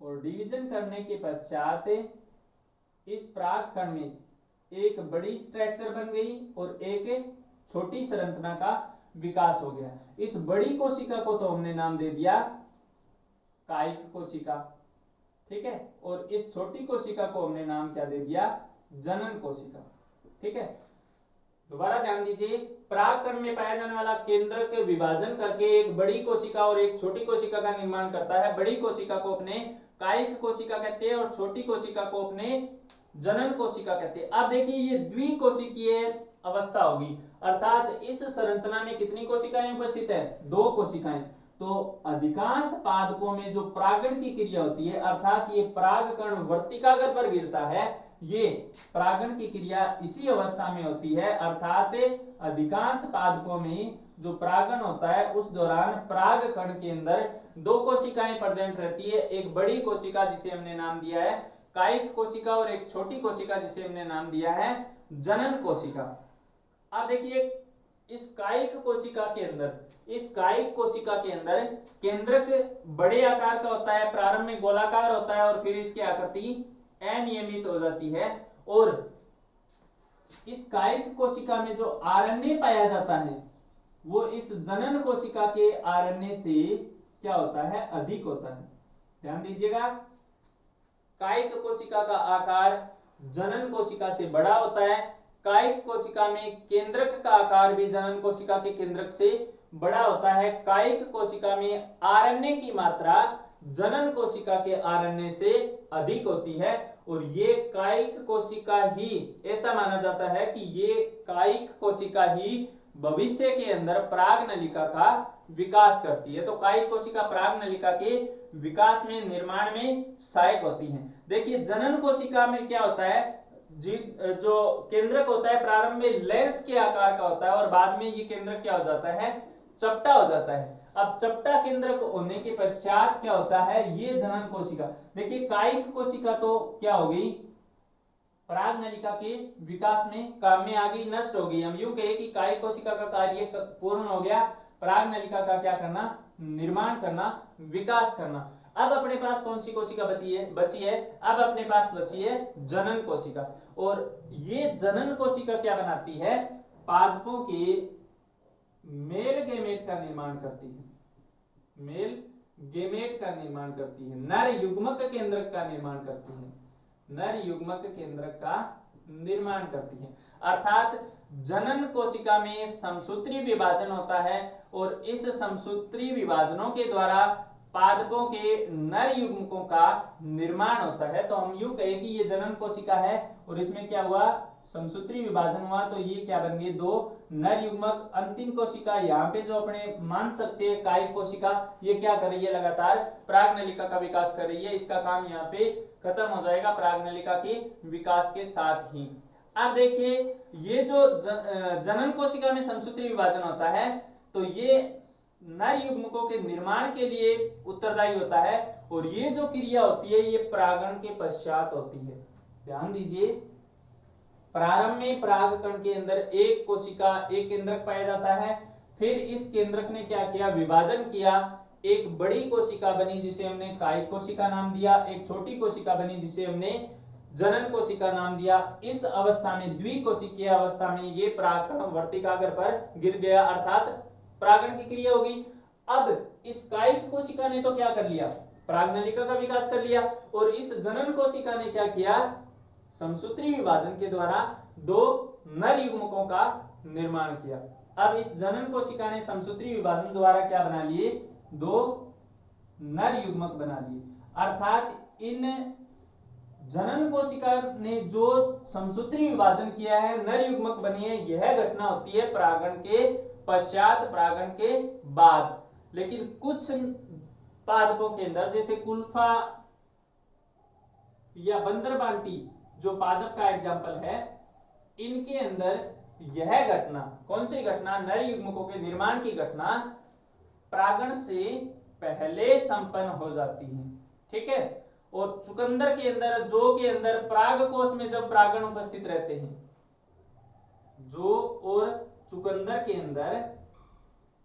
और डिवीजन करने के पश्चात इस परागकण में एक बड़ी स्ट्रक्चर बन गई और एक छोटी संरचना का विकास हो गया। इस बड़ी कोशिका को तो हमने नाम दे दिया कायिक कोशिका। ठीक है, और इस छोटी कोशिका को हमने नाम क्या दे दिया, जनन कोशिका। ठीक है, दोबारा ध्यान दीजिए, परागकण में पाया जाने वाला केंद्रक के विभाजन करके एक बड़ी कोशिका और एक छोटी कोशिका का निर्माण करता है। बड़ी कोशिका को अपने कायिक कोशिका कहते हैं और छोटी कोशिका को अपने जनन कोशिका कहते हैं। अब देखिए ये द्विकोशिकीय अवस्था होगी, अर्थात इस संरचना में कितनी कोशिकाएं उपस्थित है, 2 कोशिकाएं। तो अधिकांश पादपों में जो परागण की क्रिया होती है, अर्थात ये परागकण वर्तिकाग्र पर गिरता है, ये परागण की क्रिया इसी अवस्था में होती है, अर्थात अधिकांश पादपों में जो परागण होता है उस दौरान पराग कण के अंदर दो कोशिकाएं प्रेजेंट रहती है, एक बड़ी कोशिका जिसे हमने नाम दिया है कायिक कोशिका और एक छोटी कोशिका जिसे हमने नाम दिया है जनन कोशिका। अब देखिए इस कायिक कोशिका के अंदर केंद्रक बड़े आकार का होता है, प्रारंभ में गोलाकार होता है और फिर इसकी आकृति अनियमित हो जाती है। और इस कायिक कोशिका में जो आरएनए पाया जाता है वो इस जनन कोशिका के आरएनए से क्या होता है, अधिक होता है। ध्यान दीजिएगा, कायिक कोशिका का आकार जनन कोशिका से बड़ा होता है। कायिक कोशिका में केंद्रक का आकार भी जनन कोशिका के केंद्रक से बड़ा होता है। कायिक कोशिका में आरएनए की मात्रा जनन कोशिका के आरएनए से अधिक होती है और ये कायिक कोशिका ही, ऐसा माना जाता है कि ये कायिक कोशिका ही भविष्य के अंदर पराग नलिका का विकास करती है। तो कायिक कोशिका पराग नलिका के विकास में, निर्माण में सहायक होती है। देखिए जनन कोशिका में क्या होता है, जो केंद्रक होता है प्रारंभ में लेंस के आकार का होता है और बाद में ये केंद्रक क्या हो जाता है, चपटा हो जाता है। अब चपटा केंद्रक होने के पश्चात क्या होता है, ये जनन कोशिका, देखिए कायिक कोशिका तो क्या हो गई, पराग नलिका के विकास में काम में आ गई, नष्ट हो गई। हम यूं कहे कि कायिक कोशिका का कार्य पूर्ण हो गया, पराग नलिका का क्या करना, निर्माण करना, विकास करना। अब अपने पास कौन सी कोशिका बची है, अब अपने पास बची है जनन कोशिका। और ये जनन कोशिका क्या बनाती है, पादपों के मेल गेमेट का निर्माण करती है, मेल गेमेट का निर्माण करती है, नर युग्मक केंद्रक का निर्माण करती है, नर युग्मक केंद्रक का निर्माण करती है। अर्थात जनन कोशिका में समसूत्री विभाजन होता है और इस समसूत्री विभाजनों के द्वारा पादपों के नर युग्मकों का निर्माण होता है। तो हम यूं कहें कि ये जनन कोशिका है और इसमें क्या हुआ, समसूत्री विभाजन हुआ, तो ये क्या बन गए, दो नर युग्मक। अंतिम कोशिका यहाँ पे जो अपने मान सकते हैं कायिक कोशिका, ये क्या कर रही है, लगातार पराग नलिका का विकास कर रही है। इसका काम यहाँ पे खत्म हो जाएगा पराग नलिका के विकास के साथ ही। अब देखिए ये जो जनन कोशिका में समसूत्री विभाजन होता है तो ये नर युग्मकों के निर्माण के लिए उत्तरदायी होता है और ये जो क्रिया होती है ये परागण के पश्चात होती है। ध्यान दीजिए, प्रारंभ में पराग कण के अंदर एक कोशिका, एक केंद्रक पाया जाता है, फिर इस केंद्रक ने क्या किया, विभाजन किया, एक बड़ी कोशिका बनी जिसे हमने कायिक कोशिका नाम दिया, एक छोटी कोशिका बनी जिसे हमने जनन कोशिका नाम दिया। इस अवस्था में, द्विकोशिकीय अवस्था में, ये परागकण वर्तिकाग्र पर गिर गया, अर्थात परागण की क्रिया होगी। अब इस कायिक कोशिका ने तो क्या कर लिया, पराग नलिका का विकास कर लिया और इस जनन कोशिका ने क्या किया, समसूत्री विभाजन के द्वारा दो नर युग्मकों का निर्माण किया। अब इस जनन कोशिका ने समसूत्री विभाजन द्वारा क्या बना लिए, दो नर युग्मक बना लिए। अर्थात इन जनन कोशिका ने जो समसूत्री विभाजन किया है, नर युग्मक बनी है, यह घटना होती है परागण के पश्चात, परागण के बाद। लेकिन कुछ पादपों के अंदर, जैसे कुल्फा या बंदरबांटी जो पादप का एग्जाम्पल है, इनके अंदर यह घटना, कौन सी घटना, नर युग्मकों के निर्माण की घटना परागण से पहले संपन्न हो जाती है। ठीक है। और चुकंदर के अंदर, जो के अंदर परागकोश में जब परागण उपस्थित रहते हैं, जो और चुकंदर के अंदर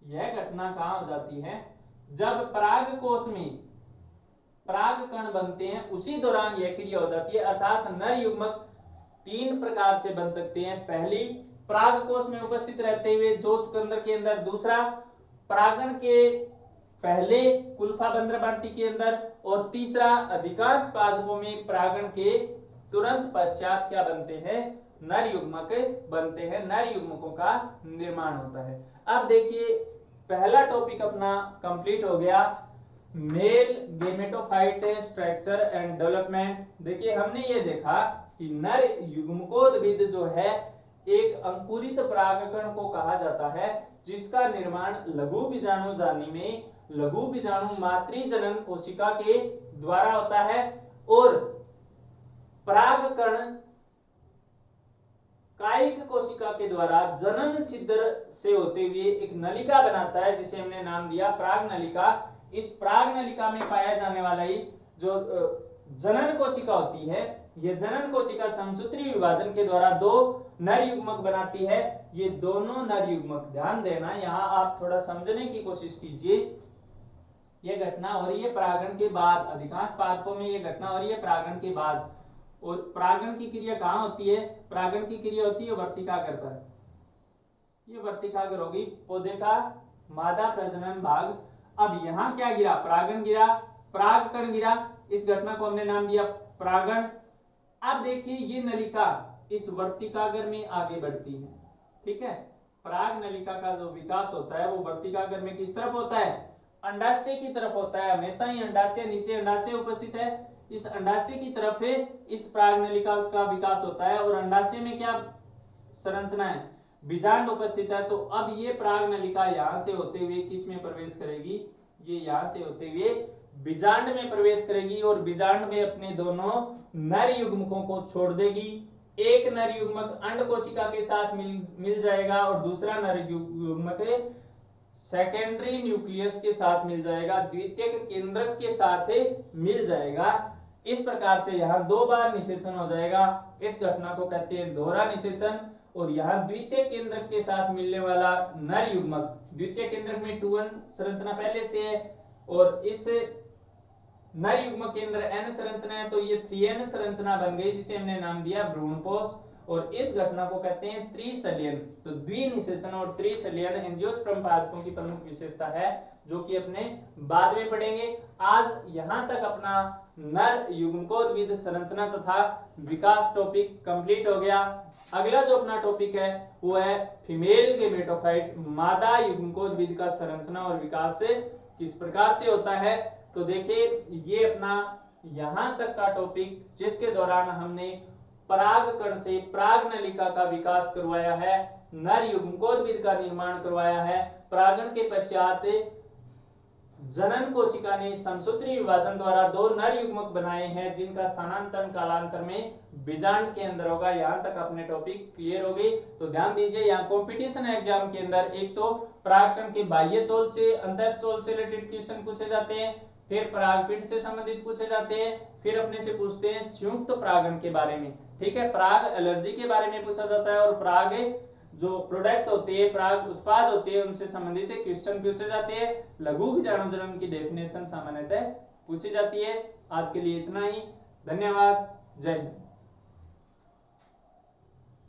यह घटना कहां हो जाती है, जब परागकोश में पराग कण बनते हैं उसी दौरान यह क्रिया हो जाती है। अर्थात नर युग्मक तीन प्रकार से बन सकते हैं, पहली परागकोश में उपस्थित रहते हुए जो चुकंदर के अंदर, दूसरा परागण के पहले कुल्फा बंदरबांटी के अंदर, और तीसरा अधिकांश पादपों में परागण के तुरंत पश्चात क्या बनते हैं, नर युग्मक बनते हैं, नर युग्मकों का निर्माण होता है। अब देखिए पहला टॉपिक अपना कंप्लीट हो गया, mail gametophyte structure and development. देखिए हमने ये देखा कि नर युग्मकोद्भिद जो है एक अंकुरित परागकण को कहा जाता है, जिसका निर्माण लघु बीजाणु जानी में लघु बीजाणु मातृजनन कोशिका के द्वारा होता है। और परागकण कायिक कोशिका के द्वारा जनन छिद्र से होते हुए एक नलिका बनाता है जिसे हमने नाम दिया प्राग नलिका। इस प्राग नलिका में पाया जाने वाला ही जो जनन कोशिका होती है, यह जनन कोशिका समसूत्री विभाजन के द्वारा दो नर युग्मक बनाती है। ये दोनों नर युग्मक, ध्यान देना यहाँ आप थोड़ा समझने की कोशिश कीजिए। यह घटना हो रही है परागण के बाद, अधिकांश पादपों में यह घटना हो रही है परागण के बाद। और परागण की क्रिया कहाँ होती है? परागण की क्रिया होती है वर्तिकाग्र पर। ये वर्तिकाग्र होगी पौधे का मादा प्रजनन भाग। अब यहाँ क्या गिरा? परागण गिरा, परागकण गिरा। इस घटना को हमने नाम दिया परागण। अब देखिए ये नलिका इस वर्तिकाग्र में आगे बढ़ती है, ठीक है। पराग नलिका का जो विकास होता है वो वर्तिकाग्र में किस तरफ होता है? अंडाशय की तरफ होता है। हमेशा ही अंडाशय, नीचे अंडाशय उपस्थित है, इस अंडाशय की तरफ है इस पराग नलिका का विकास होता है। और अंडाशय में क्या संरचना है? बीजांड उपस्थित है। तो अब ये पराग नलिका यहाँ से होते हुए किस में प्रवेश करेगी? ये यहाँ से होते हुए बीजांड में प्रवेश करेगी और बीजांड में अपने दोनों नर युग्मकों को छोड़ देगी। एक नर युग्मक अंड कोशिका के साथ मिल जाएगा और दूसरा नर युग्मक सेकेंडरी न्यूक्लियस के साथ मिल जाएगा, द्वितीयक केंद्रक के साथ मिल जाएगा। इस प्रकार से यहाँ दो बार निषेचन हो जाएगा। इस घटना को कहते हैं दोहरा निषेचन। और यहाँ द्वितीय केंद्रक के साथ मिलने वाला नर युग्मक, द्वितीय केंद्रक में 2n संरचना पहले से है और इस नर युग्मक केंद्र n संरचना है, तो ये 3n संरचना बन गई जिसे हमने नाम दिया भ्रूणपोष। और इस घटना को कहते हैं त्रिशल्यन। तो द्विनिषेचन और त्रिशल्यन एंजियोस्पर्म पादपों की प्रमुख विशेषता है जो कि अपने बाद में पढ़ेंगे। आज यहाँ तक अपना नर युग्मकोद्भिद संरचना तथा विकास टॉपिक कंप्लीट हो गया। अगला जो अपना टॉपिक है वो है फीमेल गेमेटोफाइट, मादा युग्मकोद्भिद का संरचना और विकास से किस प्रकार से होता है। तो देखिए ये अपना यहाँ तक का टॉपिक जिसके दौरान हमने परागकण से पराग नलिका का विकास करवाया है, नर युग्मकोद्भिद का निर्माण करवाया है। परागण के पश्चात जनन कोशिका ने समसूत्री विभाजन द्वारा दो नर युग्मक बनाए हैं जिनका स्थानांतरण कालांतर में बीजांड के अंदर होगा। यहाँ तक अपने टॉपिक क्लियर हो गई। तो ध्यान दीजिए यहाँ कंपटीशन एग्जाम के अंदर एक तो परागकण के बाह्य चोल से अंतःचोल से रिलेटेड क्वेश्चन पूछे जाते हैं, फिर परागपिंड से संबंधित पूछे जाते हैं, फिर अपने से पूछते हैं संयुक्त परागण के बारे में, ठीक है। पराग एलर्जी के बारे में पूछा जाता है और पराग जो प्रोडक्ट होते हैं, पराग उत्पाद होते हैं, उनसे संबंधित क्वेश्चन पूछे जाते हैं। लघु बीजाणुजनन की डेफिनेशन सामान्यतः पूछी जाती है। आज के लिए इतना ही, धन्यवाद, जय हिंद।